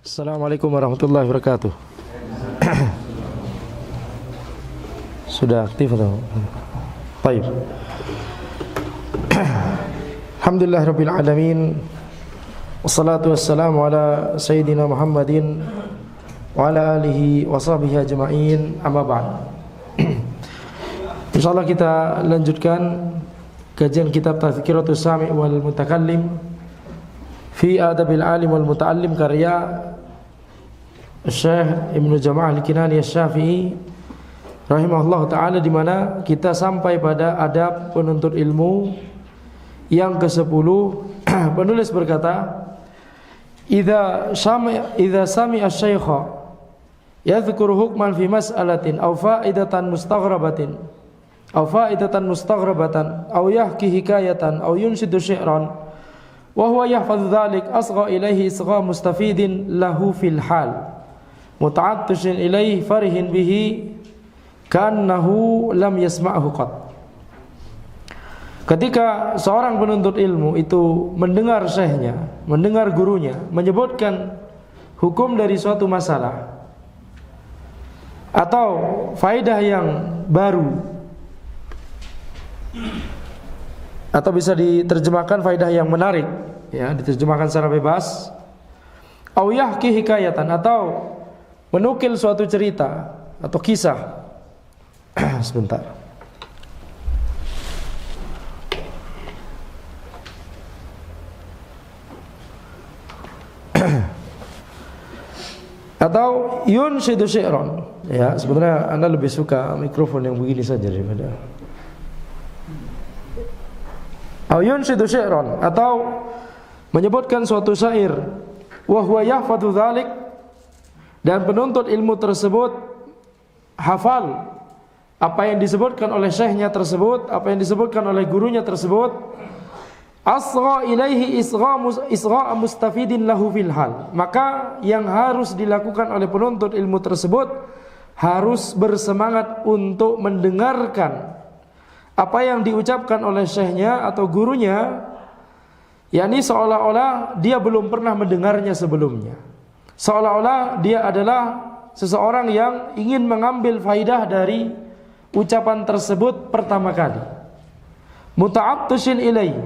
Assalamualaikum warahmatullahi wabarakatuh. Sudah aktif atau? Baik. Alhamdulillahirabbil alamin. Wassalatu wassalamu ala sayyidina Muhammadin wa ala alihi wa sahbihi ajma'in. Amma ba'd. Insyaallah kita lanjutkan kajian kitab Tazkiratus Sami' wal Mutakallim fi Adabil Alim wal Muta'allim karya Syekh Ibnu Jama'ah Al-Kinani Asy-Syafi'i rahimahullah ta'ala, di mana kita sampai pada adab penuntut ilmu yang ke-10. Penulis berkata, idza sami'a asy-syaikha yadhkuru hukman fi mas'alatin aw fa'idatan mustaghrabatan aw yahki hikayatan aw yunshidu syi'ran wa huwa yahfadhu dhalik asgha ilaihi isgha mustafidin lahu fil hal muta'attishin ilaihi farihin bihi kannahu lam yasma'hu qat. Ketika seorang penuntut ilmu itu mendengar syekhnya, mendengar gurunya menyebutkan hukum dari suatu masalah atau faedah yang baru, atau bisa diterjemahkan faedah yang menarik, ya, diterjemahkan secara bebas, au yahki hikayatan, atau menukil suatu cerita atau kisah. Sebentar. Atau yunshidu syi'ran. Ya, sebenarnya Anda lebih suka mikrofon yang begini saja daripada. Au yunshidu syi'ran, atau menyebutkan suatu syair, wa huwa yahfadhu dzalik, dan penuntut ilmu tersebut hafal apa yang disebutkan oleh syekhnya tersebut, apa yang disebutkan oleh gurunya tersebut. Asgha ilaihi isgha mustafidin lahu fil hal. Maka yang harus dilakukan oleh penuntut ilmu tersebut harus bersemangat untuk mendengarkan apa yang diucapkan oleh syekhnya atau gurunya, yakni seolah-olah dia belum pernah mendengarnya sebelumnya, seolah-olah dia adalah seseorang yang ingin mengambil faidah dari ucapan tersebut pertama kali. Muta'attishin ilai,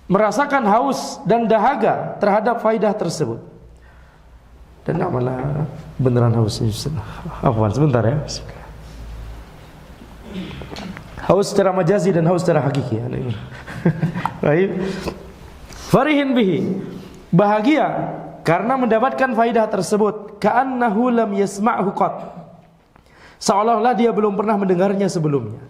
merasakan haus dan dahaga terhadap faidah tersebut. Dan malah beneran haus. Afwan, sebentar ya. Haus secara majazi dan haus secara hakiki. Baik. Farihin bihi, bahagia karena mendapatkan faidah tersebut. Ka'annahu lam yasma'hu qat, seolah-olah dia belum pernah mendengarnya sebelumnya.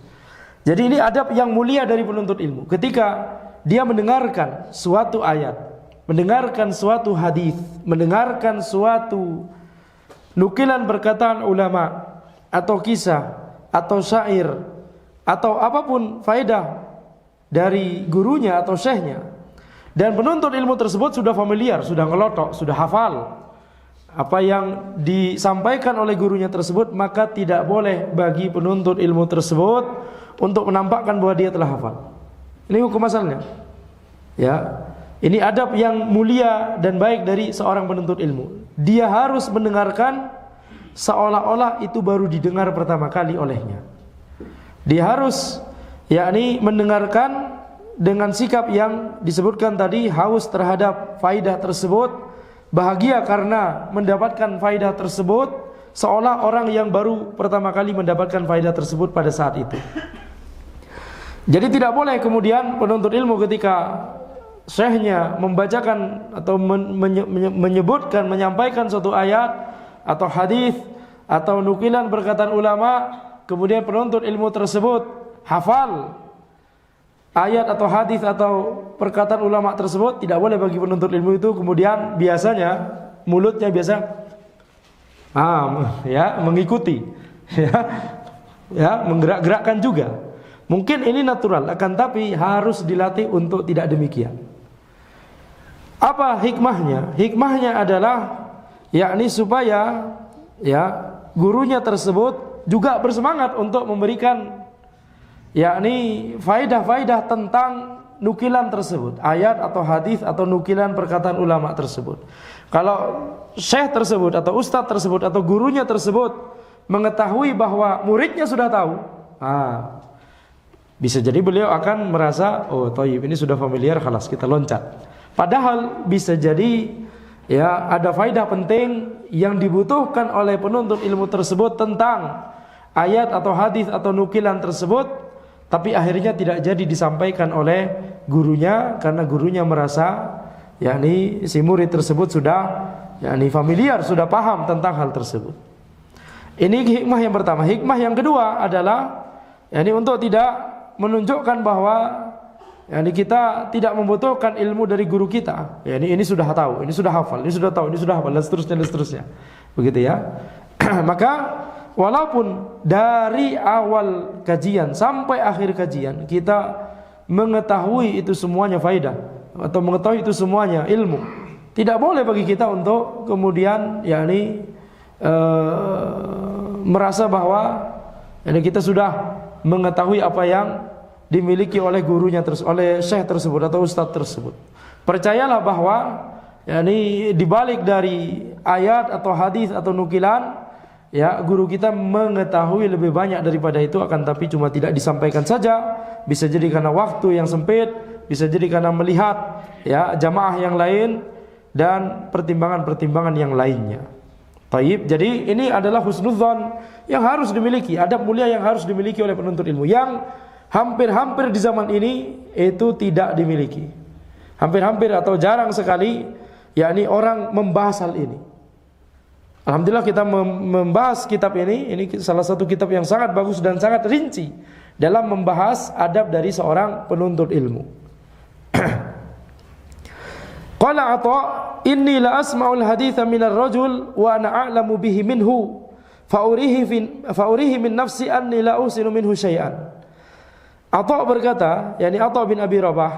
Jadi ini adab yang mulia dari penuntut ilmu. Ketika dia mendengarkan suatu ayat, mendengarkan suatu hadis, mendengarkan suatu nukilan perkataan ulama, atau kisah, atau syair, atau apapun faedah dari gurunya atau syekhnya, dan penuntut ilmu tersebut sudah familiar, sudah ngelotok, sudah hafal apa yang disampaikan oleh gurunya tersebut, maka tidak boleh bagi penuntut ilmu tersebut untuk menampakkan bahwa dia telah hafal. Ini hukum asalnya. Ya, ini adab yang mulia dan baik dari seorang penuntut ilmu. Dia harus mendengarkan seolah-olah itu baru didengar pertama kali olehnya. Dia harus yakni mendengarkan dengan sikap yang disebutkan tadi, haus terhadap faidah tersebut, bahagia karena mendapatkan faidah tersebut, seolah orang yang baru pertama kali mendapatkan faidah tersebut pada saat itu. Jadi tidak boleh kemudian penuntut ilmu ketika syekhnya membacakan atau menyebutkan, menyampaikan suatu ayat atau hadis atau nukilan perkataan ulama, kemudian penuntut ilmu tersebut hafal ayat atau hadis atau perkataan ulama tersebut. Tidak boleh bagi penuntut ilmu itu kemudian biasanya mulutnya biasa mengikuti, menggerak-gerakkan juga. Mungkin ini natural, akan tapi harus dilatih untuk tidak demikian. Apa hikmahnya? Hikmahnya adalah yakni supaya gurunya tersebut juga bersemangat untuk memberikan yakni faidah-faidah tentang nukilan tersebut, ayat atau hadis atau nukilan perkataan ulama tersebut. Kalau syekh tersebut atau ustadz tersebut atau gurunya tersebut mengetahui bahwa muridnya sudah tahu, bisa jadi beliau akan merasa, oh thayyib, ini sudah familiar, khalas kita loncat. Padahal bisa jadi ya ada faidah penting yang dibutuhkan oleh penuntut ilmu tersebut tentang ayat atau hadis atau nukilan tersebut, tapi akhirnya tidak jadi disampaikan oleh gurunya karena gurunya merasa yakni si murid tersebut sudah yakni familiar, sudah paham tentang hal tersebut. Ini hikmah yang pertama. Hikmah yang kedua adalah yakni untuk tidak menunjukkan bahwa yakni kita tidak membutuhkan ilmu dari guru kita. Yakni ini sudah tahu, ini sudah hafal, ini sudah tahu, ini sudah hafal, dan seterusnya. Begitu ya. Maka walaupun dari awal kajian sampai akhir kajian kita mengetahui itu semuanya faidah atau mengetahui itu semuanya ilmu, tidak boleh bagi kita untuk kemudian yakni merasa bahwa yakni kita sudah mengetahui apa yang dimiliki oleh gurunya oleh syekh tersebut atau ustadz tersebut. Percayalah bahwa yakni dibalik dari ayat atau hadis atau nukilan, ya guru kita mengetahui lebih banyak daripada itu, akan tapi cuma tidak disampaikan saja. Bisa jadi karena waktu yang sempit, bisa jadi karena melihat ya jamaah yang lain dan pertimbangan-pertimbangan yang lainnya. Taib. Jadi ini adalah husnudzon yang harus dimiliki, adab mulia yang harus dimiliki oleh penuntut ilmu, yang hampir-hampir di zaman ini itu tidak dimiliki. Hampir-hampir atau jarang sekali yakni orang membahas hal ini. Alhamdulillah kita membahas kitab ini salah satu kitab yang sangat bagus dan sangat rinci dalam membahas adab dari seorang penuntut ilmu. Qala Atha, inni la asma'ul haditha minar rajul wa ana a'lamu bihi minhu faurihi min nafsi anni la usinu minhu syai'an. Atha berkata, yakni Atha bin Abi Rabah,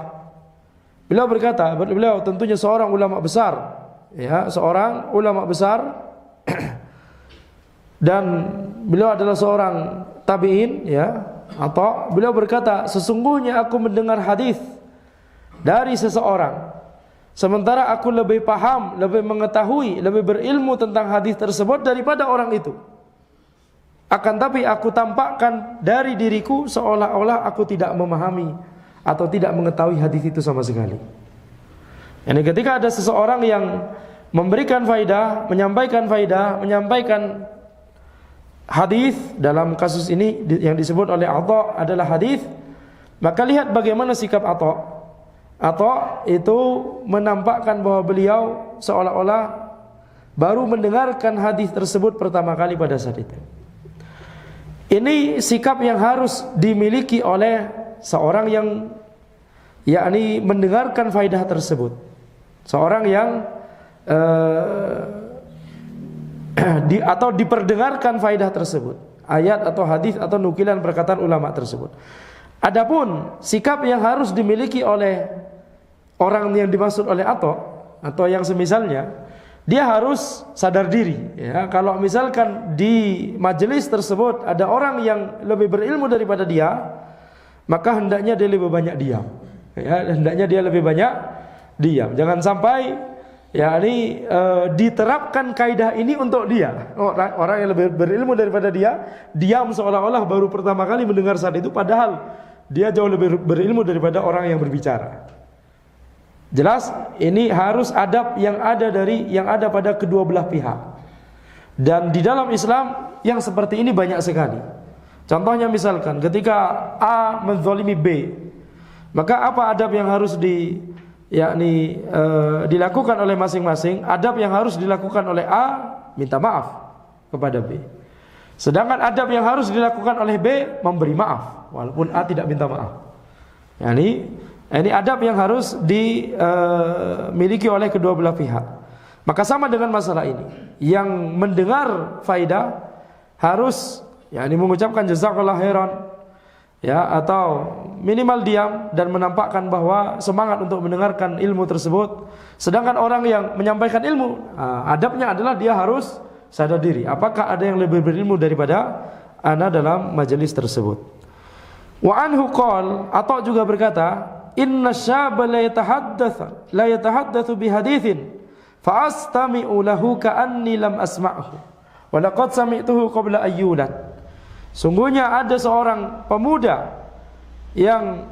beliau berkata, beliau tentunya seorang ulama besar, ya, seorang ulama besar dan beliau adalah seorang tabi'in, ya. Atha, beliau berkata, sesungguhnya aku mendengar hadis dari seseorang, sementara aku lebih paham, lebih mengetahui, lebih berilmu tentang hadis tersebut daripada orang itu. Akan tapi aku tampakkan dari diriku seolah-olah aku tidak memahami atau tidak mengetahui hadis itu sama sekali. Yani ketika ada seseorang yang memberikan faidah, menyampaikan hadis, dalam kasus ini yang disebut oleh Atha adalah hadis, maka lihat bagaimana sikap Atha. Atha itu menampakkan bahwa beliau seolah-olah baru mendengarkan hadis tersebut pertama kali pada saat itu. Ini sikap yang harus dimiliki oleh seorang yang yakni mendengarkan faidah tersebut. Seorang yang atau diperdengarkan faidah tersebut, ayat atau hadis atau nukilan perkataan ulama tersebut. Adapun sikap yang harus dimiliki oleh orang yang dimaksud oleh atau yang semisalnya, dia harus sadar diri, ya. Kalau misalkan di majelis tersebut ada orang yang lebih berilmu daripada dia, maka hendaknya dia lebih banyak diam, ya. Hendaknya dia lebih banyak diam. Jangan sampai yakni diterapkan kaidah ini untuk dia. Orang yang lebih berilmu daripada dia diam seolah-olah baru pertama kali mendengar saat itu, padahal dia jauh lebih berilmu daripada orang yang berbicara. Jelas ini harus adab yang ada pada kedua belah pihak. Dan di dalam Islam yang seperti ini banyak sekali. Contohnya misalkan ketika A menzalimi B, maka apa adab yang harus dilakukan oleh masing-masing? Adab yang harus dilakukan oleh A, minta maaf kepada B. Sedangkan adab yang harus dilakukan oleh B, memberi maaf walaupun A tidak minta maaf. Ini adab yang harus dimiliki oleh kedua belah pihak. Maka sama dengan masalah ini, yang mendengar faidah harus mengucapkan jazakallah khairan, ya, atau minimal diam dan menampakkan bahwa semangat untuk mendengarkan ilmu tersebut. Sedangkan orang yang menyampaikan ilmu, adabnya adalah dia harus sadar diri, apakah ada yang lebih berilmu daripada ana dalam majelis tersebut. Wa anhu qol, atau juga berkata, inna syaba la yatahaddatsu bihaditsin fa astami'u lahu ka'anni lam asma'hu wa laqad sami'tuhu qabla ayyulan. Sungguhnya ada seorang pemuda yang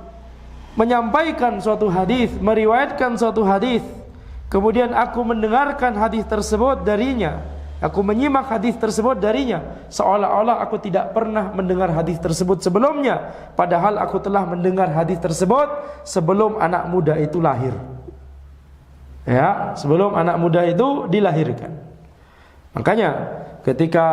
menyampaikan suatu hadis, meriwayatkan suatu hadis, kemudian aku mendengarkan hadis tersebut darinya, aku menyimak hadis tersebut darinya, seolah-olah aku tidak pernah mendengar hadis tersebut sebelumnya, padahal aku telah mendengar hadis tersebut sebelum anak muda itu lahir. Ya, sebelum anak muda itu dilahirkan. Makanya ketika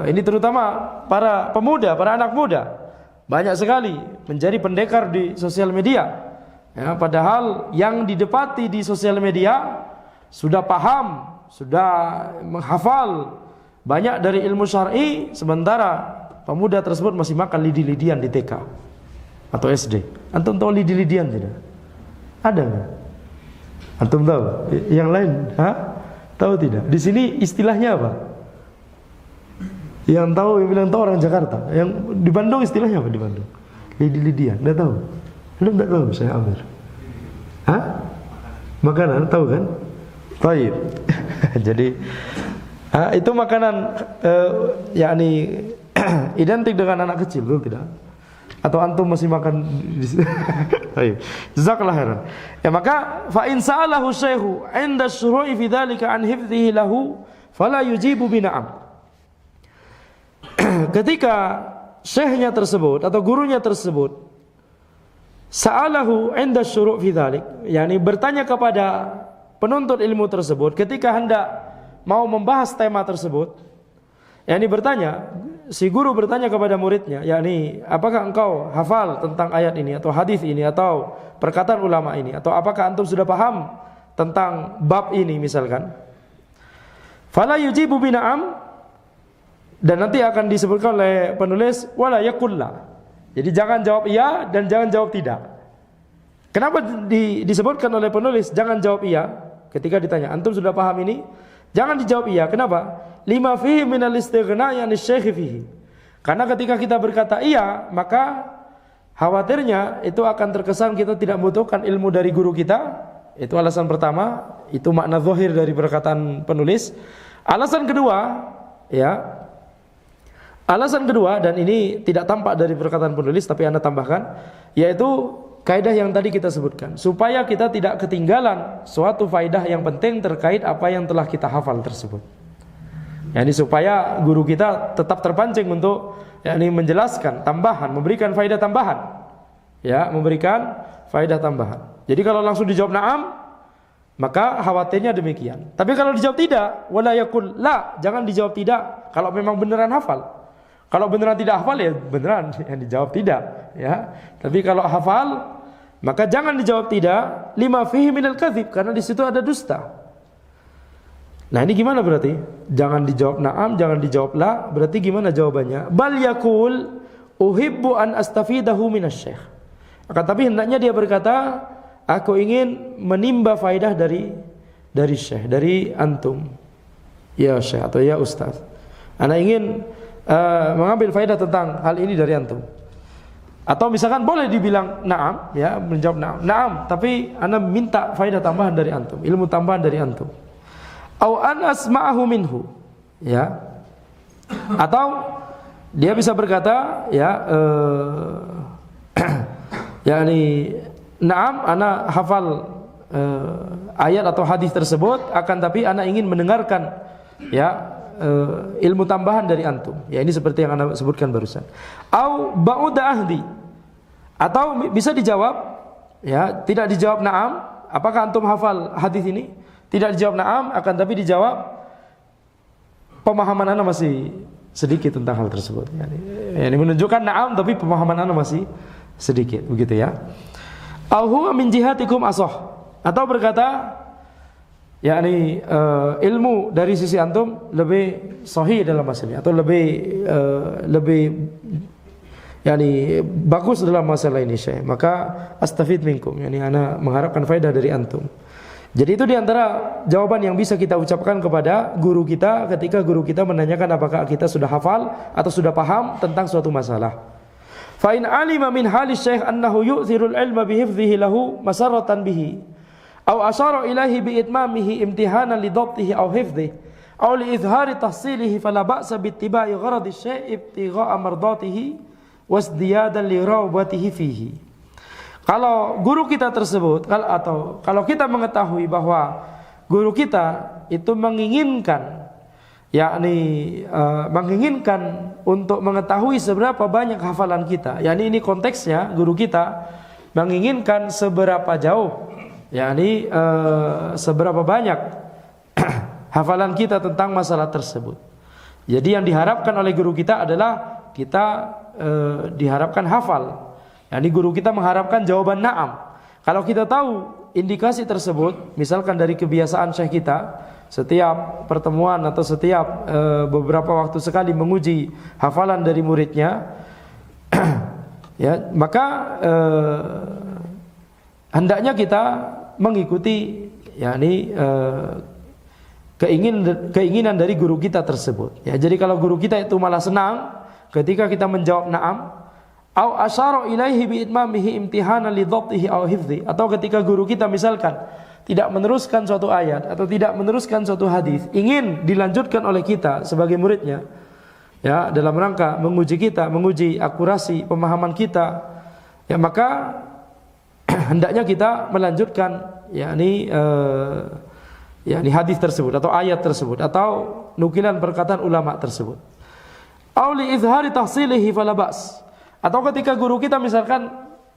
ini terutama para pemuda, para anak muda banyak sekali menjadi pendekar di sosial media. Ya, padahal yang didapati di sosial media sudah paham, sudah menghafal banyak dari ilmu syar'i, sementara pemuda tersebut masih makan lidi-lidian di TK atau SD. Antum tahu lidi-lidian tidak? Ada enggak? Antum tahu? Yang lain, tahu tidak? Di sini istilahnya apa? Yang tahu, yang bilang tahu orang Jakarta. Yang di Bandung istilahnya apa di Bandung? Lidi-lidian, enggak tahu? Belum enggak tahu saya Amir. Makanan, tahu kan? Baik. Jadi itu makanan identik dengan anak kecil, betul tidak? Atau antum masih makan di situ? Baik. Jazakallahu khairan. Ya, maka fa in sa'alahu syekhu 'inda syuru'i fi dzalika an hifdhihi lahu fala yujibu bina'am. Ketika syekhnya tersebut atau gurunya tersebut sa'alahu 'inda syuru' fi dzalik, yakni bertanya kepada penuntut ilmu tersebut ketika hendak mau membahas tema tersebut, yakni bertanya, si guru bertanya kepada muridnya, yakni apakah engkau hafal tentang ayat ini atau hadis ini atau perkataan ulama ini, atau apakah antum sudah paham tentang bab ini misalkan. Fala yujibu bina'am, dan nanti akan disebutkan oleh penulis wala yaqulla. Jadi jangan jawab iya dan jangan jawab tidak. Kenapa disebutkan oleh penulis jangan jawab iya ketika ditanya antum sudah paham ini? Jangan dijawab iya. Kenapa? Lima fihi minal istighna yani syekh fihi. Karena ketika kita berkata iya, maka khawatirnya itu akan terkesan kita tidak membutuhkan ilmu dari guru kita. Itu alasan pertama, itu makna zahir dari perkataan penulis. Alasan kedua, alasan kedua, dan ini tidak tampak dari perkataan penulis tapi Anda tambahkan, yaitu kaidah yang tadi kita sebutkan, supaya kita tidak ketinggalan suatu faidah yang penting terkait apa yang telah kita hafal tersebut. Yani supaya guru kita tetap terpancing untuk menjelaskan tambahan, memberikan faidah tambahan. Ya, memberikan faidah tambahan. Jadi kalau langsung dijawab na'am, maka khawatirnya demikian. Tapi kalau dijawab tidak, wala yaqul la, jangan dijawab tidak kalau memang beneran hafal. Kalau beneran tidak hafal ya beneran yang dijawab tidak, ya. Tapi kalau hafal maka jangan dijawab tidak, lima fihi minal kadzib, karena di situ ada dusta. Nah, ini gimana berarti? Jangan dijawab na'am, jangan dijawab la, berarti gimana jawabannya? Bal yaqul uhibbu an astafidahu minasy-syekh. Akan tapi hendaknya dia berkata, aku ingin menimba faidah dari syekh, dari antum. Ya syekh atau ya ustaz. Ana ingin mengambil faidah tentang hal ini dari antum. Atau misalkan boleh dibilang na'am, ya, menjawab na'am. Na'am, tapi ana minta faidah tambahan dari antum, ilmu tambahan dari antum. Au an asma'ahu minhu, ya. Atau dia bisa berkata, ya, yakni na'am, ana hafal ayat atau hadis tersebut, akan tapi ana ingin mendengarkan, ya, ilmu tambahan dari antum. Ya, ini seperti yang anda sebutkan barusan. Au ba'uda ahdi, atau bisa dijawab, ya, tidak dijawab na'am, apakah antum hafal hadis ini? Tidak dijawab na'am, akan tapi dijawab pemahaman anda masih sedikit tentang hal tersebut. Ini menunjukkan na'am tapi pemahaman anda masih sedikit, begitu ya. Au huwa min jihatikum asah, atau berkata, yakni ilmu dari sisi antum lebih sahih dalam masalah ini, atau lebih yakni bagus dalam masalah ini syekh, maka astafid minkum, yakni ana mengharapkan faedah dari antum. Jadi itu diantara jawaban yang bisa kita ucapkan kepada guru kita ketika guru kita menanyakan apakah kita sudah hafal atau sudah paham tentang suatu masalah. Fa in alima min hali syekh annahu yu'thirul ilma bihifdhihi lahu masarratan bihi aw asyara ilaihi biitmamihi imtihanan li dhabtihi aw hifdhihi aw li izhari tahsilihi fala ba'sa bittiba'i gharadi syekh ibtigha'a mardatihi wasdiyadan li rawbatihi fihi. Kalau guru kita tersebut kalau kita mengetahui bahwa guru kita itu menginginkan menginginkan untuk mengetahui seberapa banyak hafalan kita, yakni ini konteksnya guru kita menginginkan seberapa jauh, yakni seberapa banyak hafalan kita tentang masalah tersebut. Jadi yang diharapkan oleh guru kita adalah kita diharapkan hafal, yakni guru kita mengharapkan jawaban na'am. Kalau kita tahu indikasi tersebut, misalkan dari kebiasaan syekh kita setiap pertemuan atau setiap beberapa waktu sekali menguji hafalan dari muridnya, ya, maka hendaknya kita mengikuti, yakni keinginan dari guru kita tersebut. Ya, jadi kalau guru kita itu malah senang ketika kita menjawab na'am, au asyara ilaihi biitmamihi imtihanan li dhabtihi aw hifdhi, atau ketika guru kita misalkan tidak meneruskan suatu ayat atau tidak meneruskan suatu hadis, ingin dilanjutkan oleh kita sebagai muridnya, ya, dalam rangka menguji kita, menguji akurasi pemahaman kita, ya, maka hendaknya kita melanjutkan, yakni hadis tersebut atau ayat tersebut atau nukilan perkataan ulama tersebut. Au li izhari tahsilihi fala ba's, atau ketika guru kita misalkan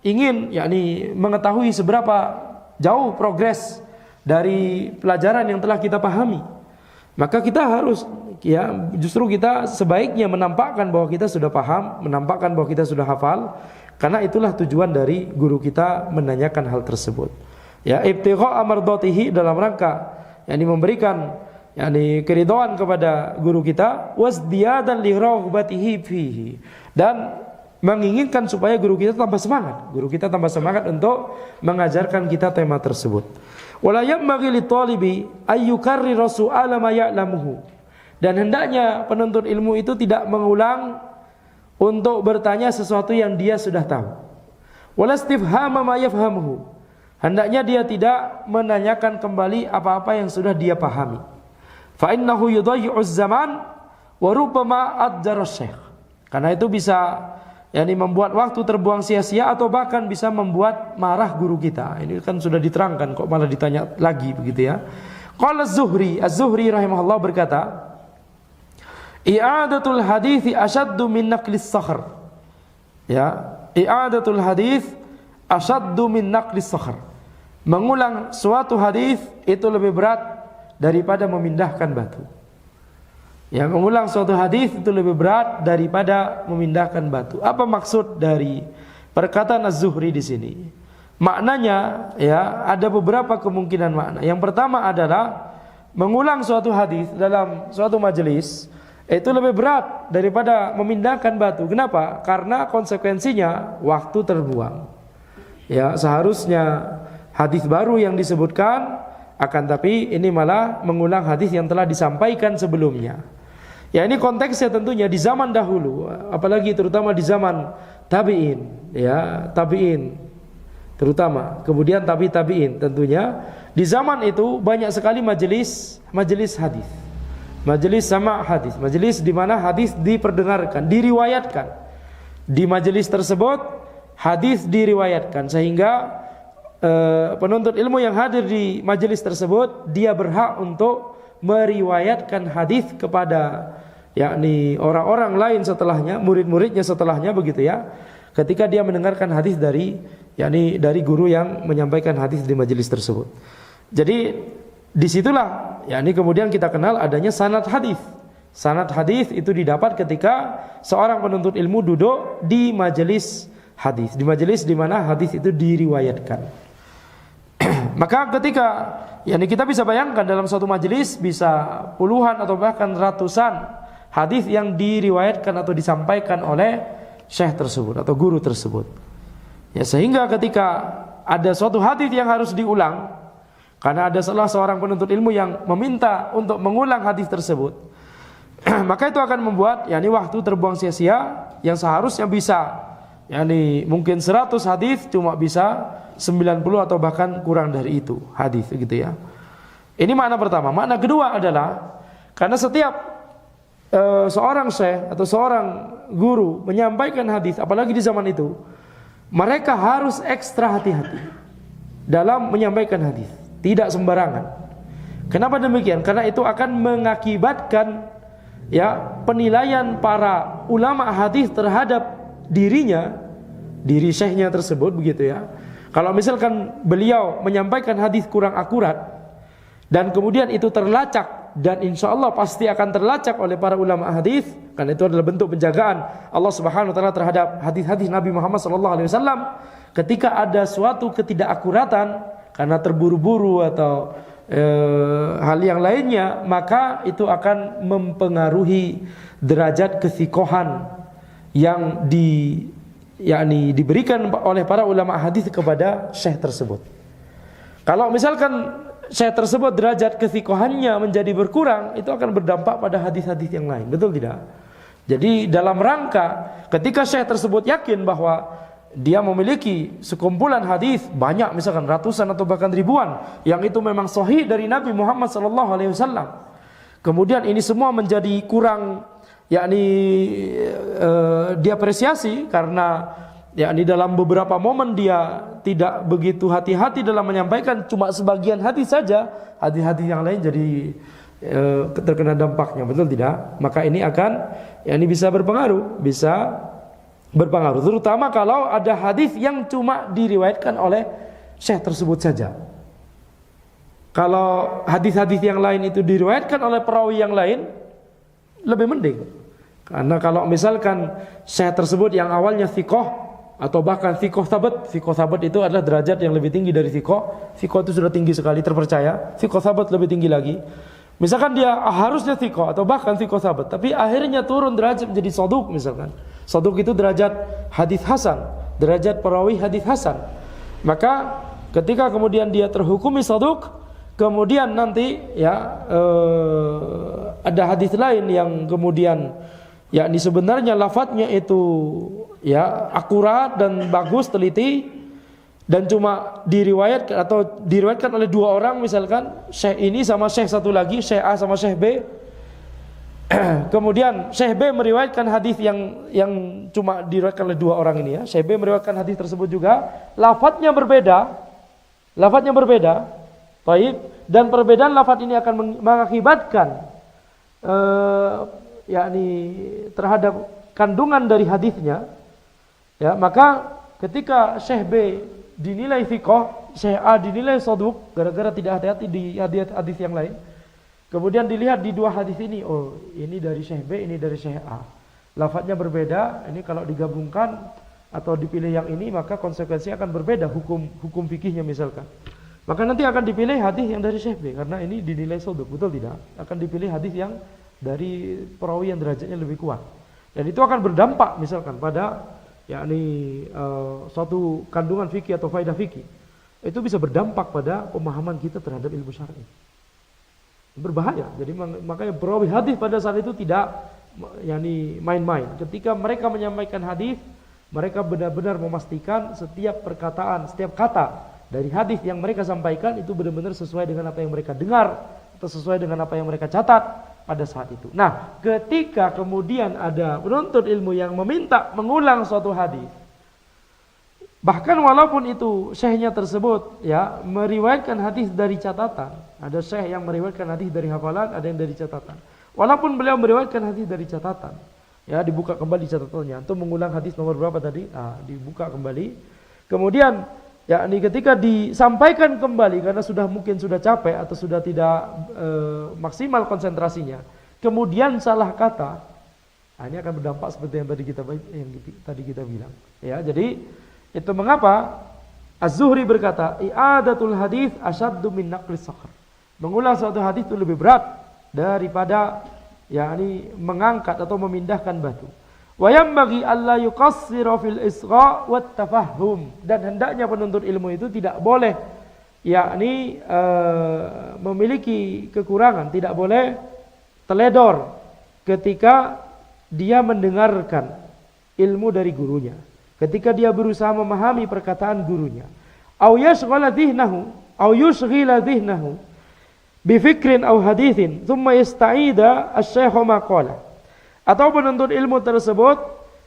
ingin, yakni mengetahui seberapa jauh progres dari pelajaran yang telah kita pahami, maka kita harus, ya, justru kita sebaiknya menampakkan bahwa kita sudah paham, menampakkan bahwa kita sudah hafal, karena itulah tujuan dari guru kita menanyakan hal tersebut. Ya, ibtigha'a mardatihi, dalam rangka yakni memberikan, yakni keridhaan kepada guru kita, wasdiyadan li raghbatihi fihi, dan menginginkan supaya guru kita tambah semangat. Guru kita tambah semangat untuk mengajarkan kita tema tersebut. Wala yammaghi litalibi ayyukarrira su'ala ma ya'lamuhu, dan hendaknya penuntut ilmu itu tidak mengulang untuk bertanya sesuatu yang dia sudah tahu. Wala istifhama ma yafhamuhu, hendaknya dia tidak menanyakan kembali apa-apa yang sudah dia pahami. Fa innahu yudayyi'uz zaman wa rubbama adjara syekh, karena itu bisa, yakni membuat waktu terbuang sia-sia atau bahkan bisa membuat marah guru kita. Ini kan sudah diterangkan, kok malah ditanya lagi begitu, ya. Qala Az-Zuhri rahimahullah berkata, i'adatul hadithi asyaddu min naqlis sakhr. Ya, i'adatul hadits asyaddu min naqlis sakhr. Mengulang suatu hadis itu lebih berat daripada memindahkan batu. Ya, mengulang suatu hadis itu lebih berat daripada memindahkan batu. Apa maksud dari perkataan Az-Zuhri di sini? Maknanya, ya, ada beberapa kemungkinan makna. Yang pertama adalah mengulang suatu hadis dalam suatu majelis itu lebih berat daripada memindahkan batu. Kenapa? Karena konsekuensinya waktu terbuang. Ya, seharusnya hadis baru yang disebutkan, akan tapi ini malah mengulang hadis yang telah disampaikan sebelumnya. Ya, ini konteksnya tentunya di zaman dahulu, apalagi terutama di zaman tabi'in, ya, tabi'in terutama, kemudian tabi'in tentunya. Di zaman itu banyak sekali majelis hadis, majelis sama hadis, majelis di mana hadis diperdengarkan, diriwayatkan. Di majelis tersebut hadis diriwayatkan, sehingga penuntut ilmu yang hadir di majelis tersebut dia berhak untuk meriwayatkan hadis kepada, yakni orang-orang lain setelahnya, murid-muridnya setelahnya, begitu, ya. Ketika dia mendengarkan hadis dari, yakni dari guru yang menyampaikan hadis di majelis tersebut. Jadi disitulah, yakni kemudian kita kenal adanya sanad hadis. Sanad hadis itu didapat ketika seorang penuntut ilmu duduk di majelis hadis, di majelis di mana hadis itu diriwayatkan. Maka ketika, yakni kita bisa bayangkan dalam suatu majelis bisa puluhan atau bahkan ratusan hadis yang diriwayatkan atau disampaikan oleh syekh tersebut atau guru tersebut. Ya, sehingga ketika ada suatu hadis yang harus diulang, karena ada salah seorang penuntut ilmu yang meminta untuk mengulang hadis tersebut, maka itu akan membuat, yakni waktu terbuang sia-sia yang seharusnya bisa, yakni mungkin 100 hadis cuma bisa 90 atau bahkan kurang dari itu hadis gitu ya. Ini makna pertama. Makna kedua adalah karena setiap seorang syekh atau seorang guru menyampaikan hadis, apalagi di zaman itu, mereka harus ekstra hati-hati dalam menyampaikan hadis, tidak sembarangan. Kenapa demikian? Karena itu akan mengakibatkan ya penilaian para ulama hadis terhadap dirinya, diri syekhnya tersebut begitu ya. Kalau misalkan beliau menyampaikan hadis kurang akurat dan kemudian itu terlacak, dan insya Allah pasti akan terlacak oleh para ulama hadis, karena itu adalah bentuk penjagaan Allah Subhanahu wa taala terhadap hadis-hadis Nabi Muhammad SAW. Ketika ada suatu ketidakakuratan karena terburu-buru atau hal yang lainnya, maka itu akan mempengaruhi derajat kesikohan yang diberikan oleh para ulama hadis kepada syekh tersebut. Kalau misalkan syekh tersebut derajat kesikohannya menjadi berkurang, itu akan berdampak pada hadis-hadis yang lain, betul tidak? Jadi dalam rangka ketika syekh tersebut yakin bahwa dia memiliki sekumpulan hadis banyak, misalkan ratusan atau bahkan ribuan, yang itu memang sahih dari Nabi Muhammad SAW. Kemudian ini semua menjadi kurang, yakni diapresiasi karena yakni dalam beberapa momen dia tidak begitu hati-hati dalam menyampaikan, cuma sebagian hadis saja, hadis-hadis yang lain jadi terkena dampaknya, betul tidak? Maka ini akan, yakni bisa berpengaruh, terutama kalau ada hadis yang cuma diriwayatkan oleh syekh tersebut saja. Kalau hadis-hadis yang lain itu diriwayatkan oleh perawi yang lain, lebih mending. Karena kalau misalkan syekh tersebut yang awalnya thiqah atau bahkan thiqah thabat itu adalah derajat yang lebih tinggi dari thiqah. Thiqah itu sudah tinggi sekali, terpercaya. Thiqah thabat lebih tinggi lagi. Misalkan dia harusnya thiqah atau bahkan thiqah thabat, tapi akhirnya turun derajat menjadi saduq misalkan. Saduq itu derajat hadis hasan, derajat perawi hadis hasan. Maka ketika kemudian dia terhukumi saduq, kemudian nanti ya ada hadis lain yang kemudian yakni sebenarnya lafadznya itu ya akurat dan bagus, teliti, dan cuma diriwayatkan oleh dua orang, misalkan syekh ini sama syekh satu lagi, syekh A sama syekh B. Kemudian Syekh B meriwayatkan hadis yang cuma diriwayatkan oleh dua orang ini ya. Syekh B meriwayatkan hadis tersebut juga, lafadznya berbeda. Baik, dan perbedaan lafadz ini akan mengakibatkan yakni terhadap kandungan dari hadisnya. Ya, maka ketika Syekh B dinilai thiqah, Syekh A dinilai saduq gara-gara tidak hati-hati di hadis yang lain. Kemudian dilihat di dua hadis ini, oh ini dari Syekh B, ini dari Syekh A. Lafadznya berbeda, ini kalau digabungkan atau dipilih yang ini maka konsekuensinya akan berbeda hukum fikihnya misalkan. Maka nanti akan dipilih hadis yang dari Syekh B karena ini dinilai saduq, betul tidak? Akan dipilih hadis yang dari perawi yang derajatnya lebih kuat. Dan itu akan berdampak misalkan pada yakni suatu kandungan fikih atau faedah fikih. Itu bisa berdampak pada pemahaman kita terhadap ilmu syar'i. Berbahaya. Jadi makanya perawi hadis pada saat itu tidak yakni main-main. Ketika mereka menyampaikan hadis, mereka benar-benar memastikan setiap perkataan, setiap kata dari hadis yang mereka sampaikan itu benar-benar sesuai dengan apa yang mereka dengar atau sesuai dengan apa yang mereka catat pada saat itu. Nah, ketika kemudian ada penuntut ilmu yang meminta mengulang suatu hadis, bahkan walaupun itu syekhnya tersebut ya meriwayatkan hadis dari catatan, ada syekh yang meriwayatkan hadis dari hafalan, ada yang dari catatan. Walaupun beliau meriwayatkan hadis dari catatan, ya dibuka kembali catatannya. Untuk mengulang hadis nomor berapa tadi? Dibuka kembali. Kemudian yakni ketika disampaikan kembali karena mungkin sudah capek atau sudah tidak maksimal konsentrasinya, kemudian salah kata, ini akan berdampak seperti yang tadi kita bilang. Ya, jadi itu mengapa Az-Zuhri berkata, i'adatul hadis asyaddu min naqlis sakhr. Mengulang suatu hadis itu lebih berat daripada yakni mengangkat atau memindahkan batu. Wa yanbaghi alla yuqassira fil isgha' wat tafahhum. Dan hendaknya penuntut ilmu itu tidak boleh yakni memiliki kekurangan, tidak boleh teledor ketika dia mendengarkan ilmu dari gurunya. ketika dia berusaha memahami perkataan gurunya. Au yashghala dhihnahu, au yushghila dhihnahu bi fikrin aw haditsin, thumma yasta'ida asy-syaikh ma qala. Atau penuntut ilmu tersebut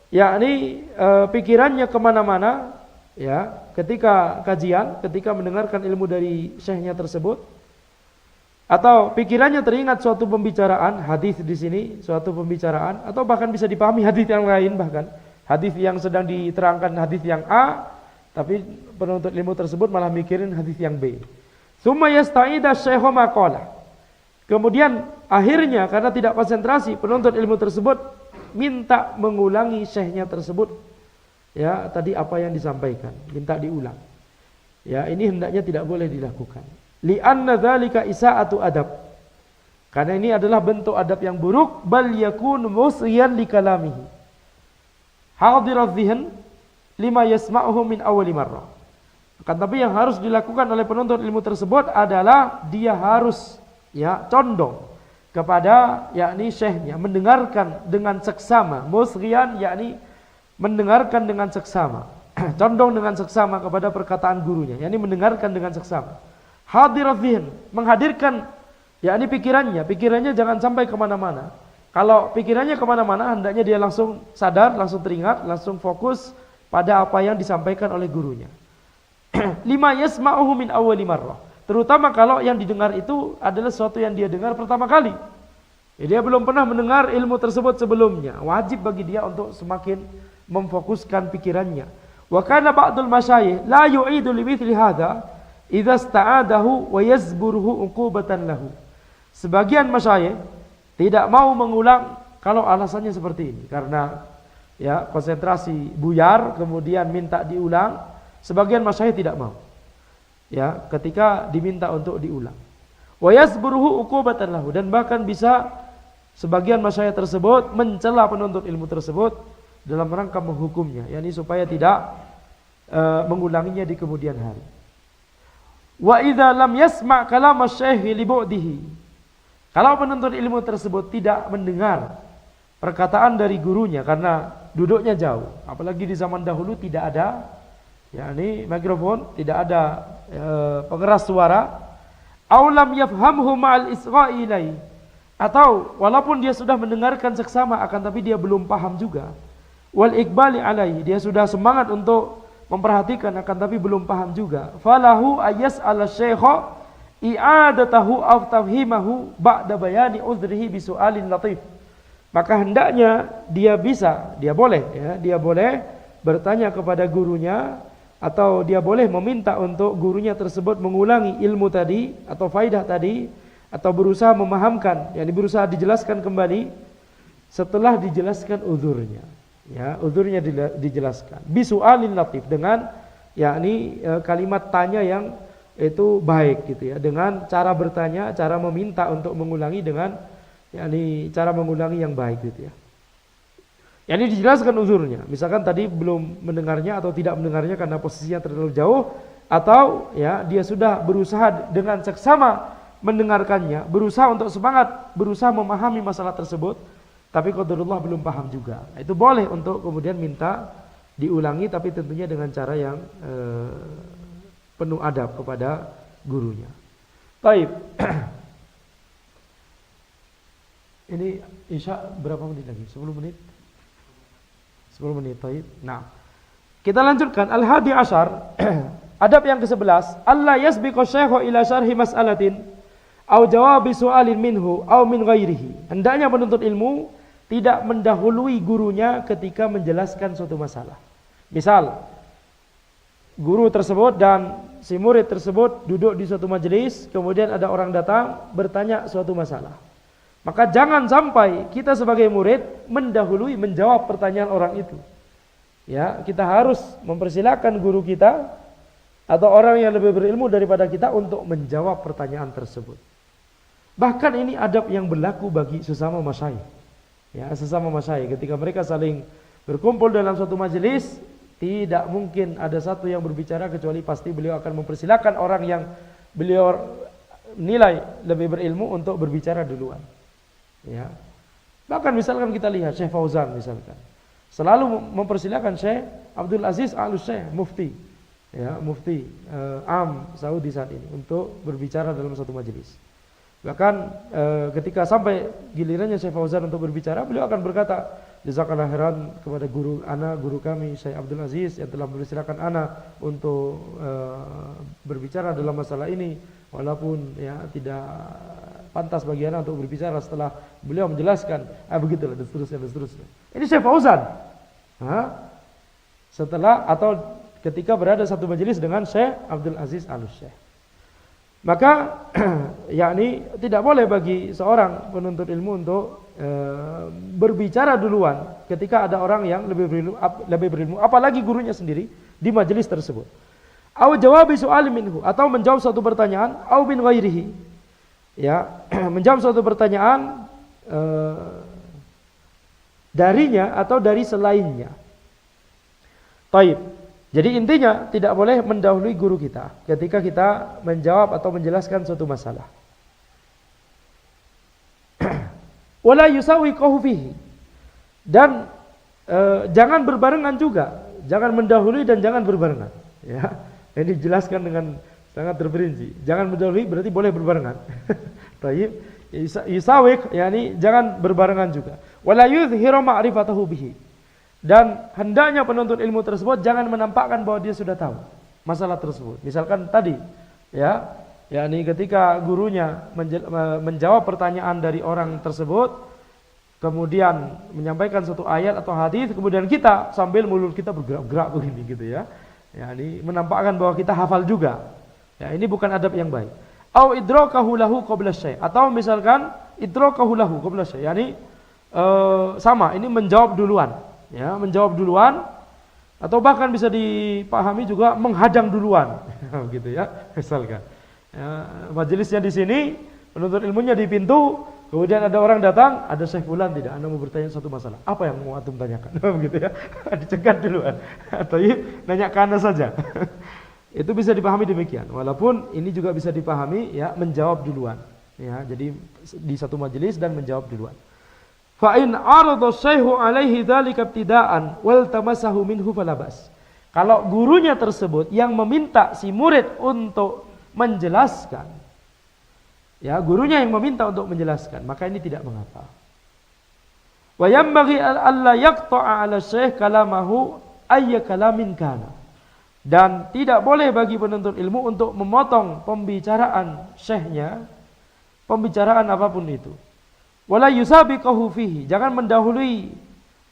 yakni pikirannya kemana-mana, ya, ketika kajian, ketika mendengarkan ilmu dari syekhnya tersebut, atau pikirannya teringat suatu pembicaraan, hadis di sini suatu pembicaraan, atau bahkan bisa dipahami hadis yang lain, bahkan hadis yang sedang diterangkan hadis yang A, tapi penuntut ilmu tersebut malah mikirin hadis yang B. Tsumma yasta'ida asy-syaikh ma qala. Kemudian akhirnya karena tidak konsentrasi, penuntut ilmu tersebut minta mengulangi syekhnya tersebut, ya, tadi apa yang disampaikan, minta diulang. Ya, ini hendaknya tidak boleh dilakukan. Li'anna dzalika isa'atu adab. Karena ini adalah bentuk adab yang buruk, bal yakun musyiyan li kalamihi. Hadiradz dzihn lima yasma'uhu min awwali marrah. Akan tapi yang harus dilakukan oleh penuntut ilmu tersebut adalah dia harus, ya, condong kepada yakni syekhnya, mendengarkan dengan seksama. Musghiyan yakni mendengarkan dengan seksama. Condong dengan seksama kepada perkataan gurunya, yakni mendengarkan dengan seksama. Hadiradz dzihn, menghadirkan yakni pikirannya jangan sampai kemana-mana. Kalau pikirannya kemana-mana, hendaknya dia langsung sadar, langsung teringat, langsung fokus pada apa yang disampaikan oleh gurunya. Lima yasma'uhu min awwali marrah. Terutama kalau yang didengar itu adalah sesuatu yang dia dengar pertama kali. Ya, dia belum pernah mendengar ilmu tersebut sebelumnya. Wajib bagi dia untuk semakin memfokuskan pikirannya. Wa kana ba'dul masyayikh la yu'idu li mithli hadza idza ista'adahu wa yazburuhu uqubatan lahu. Sebagian masyayikh tidak mau mengulang kalau alasannya seperti ini, karena ya konsentrasi buyar kemudian minta diulang. Sebagian masyayikh tidak mau, ya, ketika diminta untuk diulang. Wa yasburuhu uqubatan lahu, dan bahkan bisa sebagian masyayikh tersebut mencela penuntut ilmu tersebut dalam rangka menghukumnya, yakni supaya tidak mengulanginya di kemudian hari. Wa idza lam yasma' kalam asy-syaikh li bu'dihi. Kalau penuntut ilmu tersebut tidak mendengar perkataan dari gurunya karena duduknya jauh, apalagi di zaman dahulu tidak ada yakni mikrofon, tidak ada pengeras suara, aw lam yafhamhu ma'al isgha'i ilai, atau walaupun dia sudah mendengarkan seksama akan tapi dia belum paham juga, wal iqbali alaihi, dia sudah semangat untuk memperhatikan akan tapi belum paham juga, falahu ayyas'ala syaikha i'adatahu aw tafhimahu ba'da bayani udhrihi bi su'alin latif. Maka hendaknya dia boleh bertanya kepada gurunya, atau dia boleh meminta untuk gurunya tersebut mengulangi ilmu tadi atau faidah tadi, atau berusaha memahamkan, yakni berusaha dijelaskan kembali setelah dijelaskan uzurnya. Ya, uzurnya dijelaskan. Bisu'alin latif, dengan yakni kalimat tanya yang itu baik gitu ya, dengan cara bertanya, cara meminta untuk mengulangi dengan yakni cara mengulangi yang baik gitu ya. Ini dijelaskan uzurnya. Misalkan tadi belum mendengarnya atau tidak mendengarnya karena posisinya terlalu jauh, atau ya dia sudah berusaha dengan seksama mendengarkannya, berusaha untuk semangat, berusaha memahami masalah tersebut, tapi qadarullah belum paham juga. Itu boleh untuk kemudian minta diulangi, tapi tentunya dengan cara yang penuh adab kepada gurunya. Baik. Ini Isya berapa menit lagi? 10 menit? 10 menit, baik. Nah, kita lanjutkan al-hadi asyar. Adab yang ke-11, Allah yasbiqu syaikhu ila syarhi mas'alatin au jawabi su'alin minhu au min ghairihi. Hendaknya penuntut ilmu tidak mendahului gurunya ketika menjelaskan suatu masalah. Misal, guru tersebut dan si murid tersebut duduk di suatu majelis, kemudian ada orang datang bertanya suatu masalah. Maka jangan sampai kita sebagai murid mendahului menjawab pertanyaan orang itu. Ya, kita harus mempersilakan guru kita atau orang yang lebih berilmu daripada kita untuk menjawab pertanyaan tersebut. Bahkan ini adab yang berlaku bagi sesama masyayikh. Ya, sesama masyayikh ketika mereka saling berkumpul dalam suatu majelis, tidak mungkin ada satu yang berbicara kecuali pasti beliau akan mempersilakan orang yang beliau nilai lebih berilmu untuk berbicara duluan. Ya. Bahkan misalkan kita lihat Syekh Fauzan misalkan. selalu mempersilahkan Syekh Abdul Aziz Al-Syekh, mufti, ya, mufti am Saudi saat ini untuk berbicara dalam satu majelis. Bahkan ketika sampai gilirannya Syekh Fauzan untuk berbicara, beliau akan berkata, jazakallahu khairan kepada guru kami Syekh Abdul Aziz yang telah mempersilahkan ana untuk berbicara dalam masalah ini, walaupun ya tidak pantas bagi ana untuk berbicara setelah beliau menjelaskan, begitulah dan seterusnya. Ini Syekh Fauzan. Setelah atau ketika berada satu majelis dengan Syekh Abdul Aziz Al-Syekh. Maka yakni tidak boleh bagi seorang penuntut ilmu untuk berbicara duluan ketika ada orang yang lebih berilmu, apalagi gurunya sendiri di majelis tersebut. Au jawabi soal minhu, atau menjawab suatu pertanyaan, au min ghairihi, ya, menjawab suatu pertanyaan darinya atau dari selainnya. Taib. Jadi intinya tidak boleh mendahului guru kita ketika kita menjawab atau menjelaskan suatu masalah. Wala yusawiqahu fihi. Dan jangan berbarengan juga, jangan mendahului dan jangan berbarengan. Ya, ini dijelaskan dengan sangat terperinci. Jangan mendahului berarti boleh berbarengan. Taib. Yusawiq yakni jangan berbarengan juga. Wala yuzhiru ma'rifatahu bihi. Dan hendaknya penuntut ilmu tersebut jangan menampakkan bahwa dia sudah tahu masalah tersebut. Misalkan tadi, ya, yakni ketika gurunya menjawab pertanyaan dari orang tersebut, kemudian menyampaikan satu ayat atau hadis, kemudian kita sambil mulut kita bergerak-gerak begini gitu ya. Yakni menampakkan bahwa kita hafal juga. Ya, ini bukan adab yang baik. Au idrakahu lahu qabla syai', atau misalkan idrakahu lahu qabla syai', yakni sama, ini menjawab duluan. Ya, menjawab duluan, atau bahkan bisa dipahami juga menghadang duluan, gitu ya. Misalkan, ya, majelisnya di sini, penuntut ilmunya di pintu, kemudian ada orang datang, ada Syekh Fulan tidak, Anda mau bertanya satu masalah, apa yang mau antum tanyakan, begitu ya, dicegat duluan, atau nanya ke Anda saja. Itu bisa dipahami demikian, walaupun ini juga bisa dipahami ya menjawab duluan, ya, jadi di satu majelis dan menjawab duluan. Fa in arada syaihu alaihi dzalika ibtidaan wal tamasahu minhu falabas. Kalau gurunya tersebut yang meminta si murid untuk menjelaskan, ya, gurunya yang meminta untuk menjelaskan, maka ini tidak mengapa. Wa yanbaghi alla yaqta'a 'ala syekh kalamahu ayya kalamin kana. Dan tidak boleh bagi penuntut ilmu untuk memotong pembicaraan syekhnya, pembicaraan apapun itu. Wala yusabiqahu fihi, jangan mendahului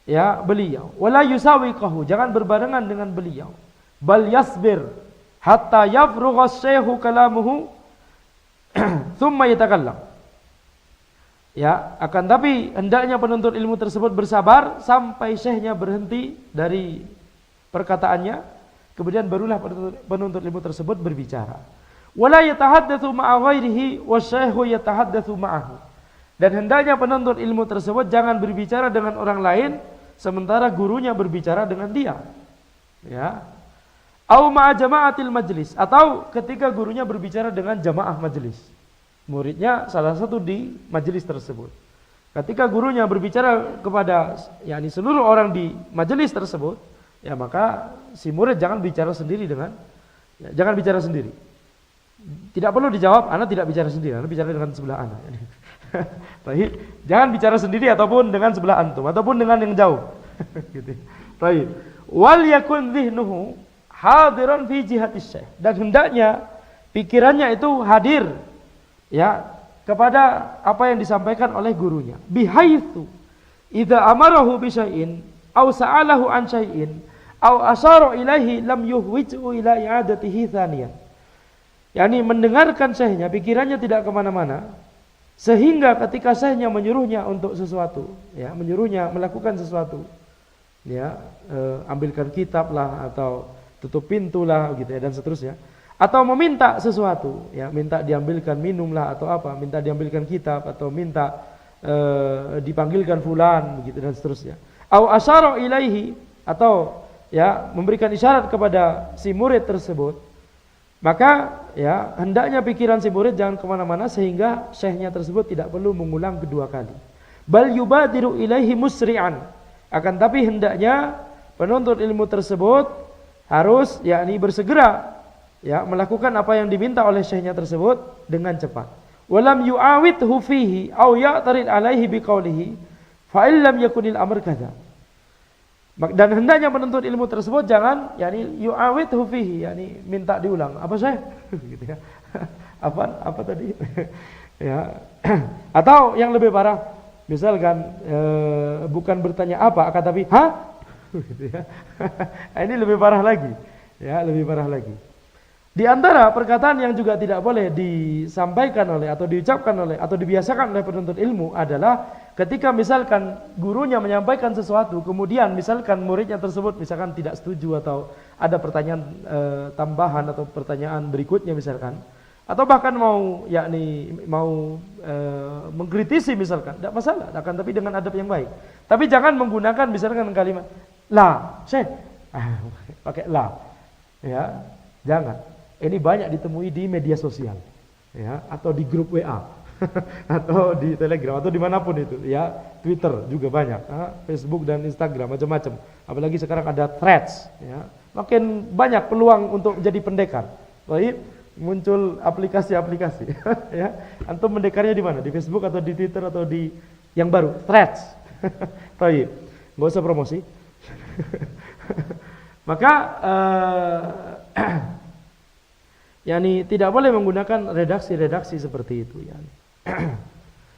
ya beliau. Wala yusawiqahu, jangan berbarengan dengan beliau. Bal yasbir hatta yafrugha asy-syaikhu kalamuhu thumma yatakallam. Ya, akan tapi hendaknya penuntut ilmu tersebut bersabar sampai syekhnya berhenti dari perkataannya, kemudian barulah penuntut ilmu tersebut berbicara. Wala yatahaddatsu ma'a ghairihi wasyaikhu yatahaddatsu ma'ahu. Dan hendaknya penuntut ilmu tersebut jangan berbicara dengan orang lain sementara gurunya berbicara dengan dia. Ya. Au ma'a jama'atil majlis, atau ketika gurunya berbicara dengan jamaah majelis. Muridnya salah satu di majelis tersebut. Ketika gurunya berbicara kepada yakni seluruh orang di majelis tersebut, ya maka si murid jangan bicara sendiri jangan bicara sendiri. Tidak perlu dijawab, ana tidak bicara sendiri, ana bicara dengan sebelah ana. Baik, jangan bicara sendiri ataupun dengan sebelah antum ataupun dengan yang jauh. Gitu. Baik. Wal yakun dhihnuhu hadiran fi jihatis syekh, dan hendaknya pikirannya itu hadir ya kepada apa yang disampaikan oleh gurunya. Bihaitsu idza amarahu bi syai'in aw sa'alahu an syai'in aw asyara ilaihi lam yuhwiju ila i'adatihi tsaniyan. Yani mendengarkan syekhnya, pikirannya tidak kemana-mana, sehingga ketika syekhnya menyuruhnya untuk sesuatu, ya, menyuruhnya melakukan sesuatu, ya, ambilkan kitab lah atau tutup pintu lah gitu ya, dan seterusnya, atau meminta sesuatu, ya, minta diambilkan minum lah atau apa, minta diambilkan kitab atau minta dipanggilkan fulan begitu dan seterusnya. Au asyara ilaihi, atau ya memberikan isyarat kepada si murid tersebut, maka ya hendaknya pikiran si murid jangan kemana-mana sehingga syekhnya tersebut tidak perlu mengulang kedua kali. Bal yubadiru ilaihi musri'an, Akan tapi hendaknya penuntut ilmu tersebut harus yakni bersegera ya melakukan apa yang diminta oleh syekhnya tersebut dengan cepat. Walam yu'awidhu fihi aw ya'tarid alaihi biqaulihi fa illam yakunil amr kadza. Dan hendaknya penuntut ilmu tersebut jangan yakni yu'awidhu fihi yakni minta diulang. Apa Syekh? Gitu ya. Apa tadi? Ya. Atau yang lebih parah, misalkan bukan bertanya apa, akan tapi gitu ya. Ini lebih parah lagi. Ya, lebih parah lagi. Di antara perkataan yang juga tidak boleh disampaikan oleh atau diucapkan oleh atau dibiasakan oleh penuntut ilmu adalah ketika misalkan gurunya menyampaikan sesuatu, kemudian misalkan muridnya tersebut misalkan tidak setuju atau ada pertanyaan tambahan atau pertanyaan berikutnya misalkan, atau bahkan mau mengkritisi misalkan, tidak masalah, akan tapi dengan adab yang baik. Tapi jangan menggunakan misalkan kalimat la, Syekh, pakai la, ya, jangan. Ini banyak ditemui di media sosial, ya, atau di grup WA, atau di Telegram, atau dimanapun itu, ya, Twitter juga banyak, Facebook dan Instagram macam-macam. Apalagi sekarang ada Threads, ya, makin banyak peluang untuk jadi pendekar. Baik, muncul aplikasi-aplikasi, ya. Antum mendekarnya di mana? Di Facebook atau di Twitter atau di yang baru Threads. Baik, nggak usah promosi. Maka yakni tidak boleh menggunakan redaksi-redaksi seperti itu ya.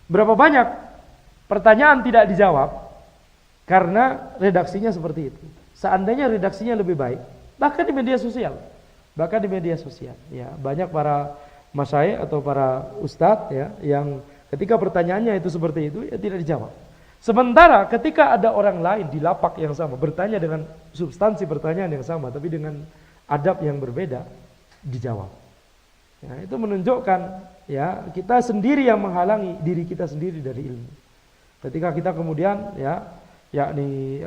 Berapa banyak pertanyaan tidak dijawab karena redaksinya seperti itu. Seandainya redaksinya lebih baik, bahkan di media sosial, ya, banyak para masyayikh atau para ustadz ya yang ketika pertanyaannya itu seperti itu ya tidak dijawab. Sementara ketika ada orang lain di lapak yang sama bertanya dengan substansi pertanyaan yang sama tapi dengan adab yang berbeda, dijawab. Ya, itu menunjukkan ya kita sendiri yang menghalangi diri kita sendiri dari ilmu. Ketika kita kemudian ya yakni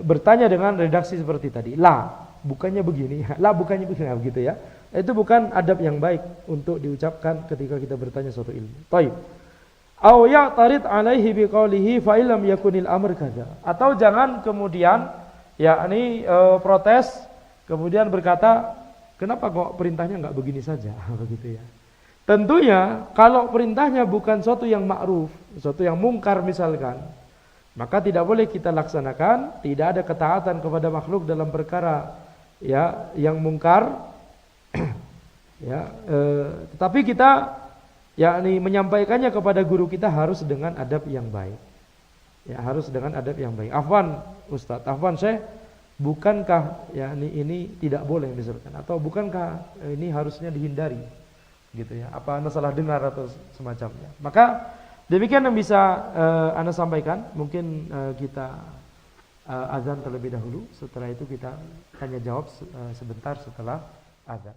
bertanya dengan redaksi seperti tadi, la bukannya begini, la bukannya begini, begitu ya. Itu bukan adab yang baik untuk diucapkan ketika kita bertanya suatu ilmu. Baik. Aw ya'tarid alaihi biqaulihi fa illam yakunil amr kadza. Atau jangan kemudian yakni protes kemudian berkata, kenapa kok perintahnya enggak begini saja, begitu ya. Tentunya kalau perintahnya bukan suatu yang ma'ruf, suatu yang mungkar misalkan, maka tidak boleh kita laksanakan, tidak ada ketaatan kepada makhluk dalam perkara ya yang mungkar. Ya, tetapi kita yakni menyampaikannya kepada guru kita harus dengan adab yang baik. Ya, harus dengan adab yang baik. Afwan Ustaz, afwan Syekh, bukankah yakni ini tidak boleh misalkan, atau bukankah ini harusnya dihindari gitu ya. Apa Anda salah dengar atau semacamnya. Maka demikian yang bisa Anda sampaikan. Mungkin kita azan terlebih dahulu, setelah itu kita tanya jawab sebentar setelah azan.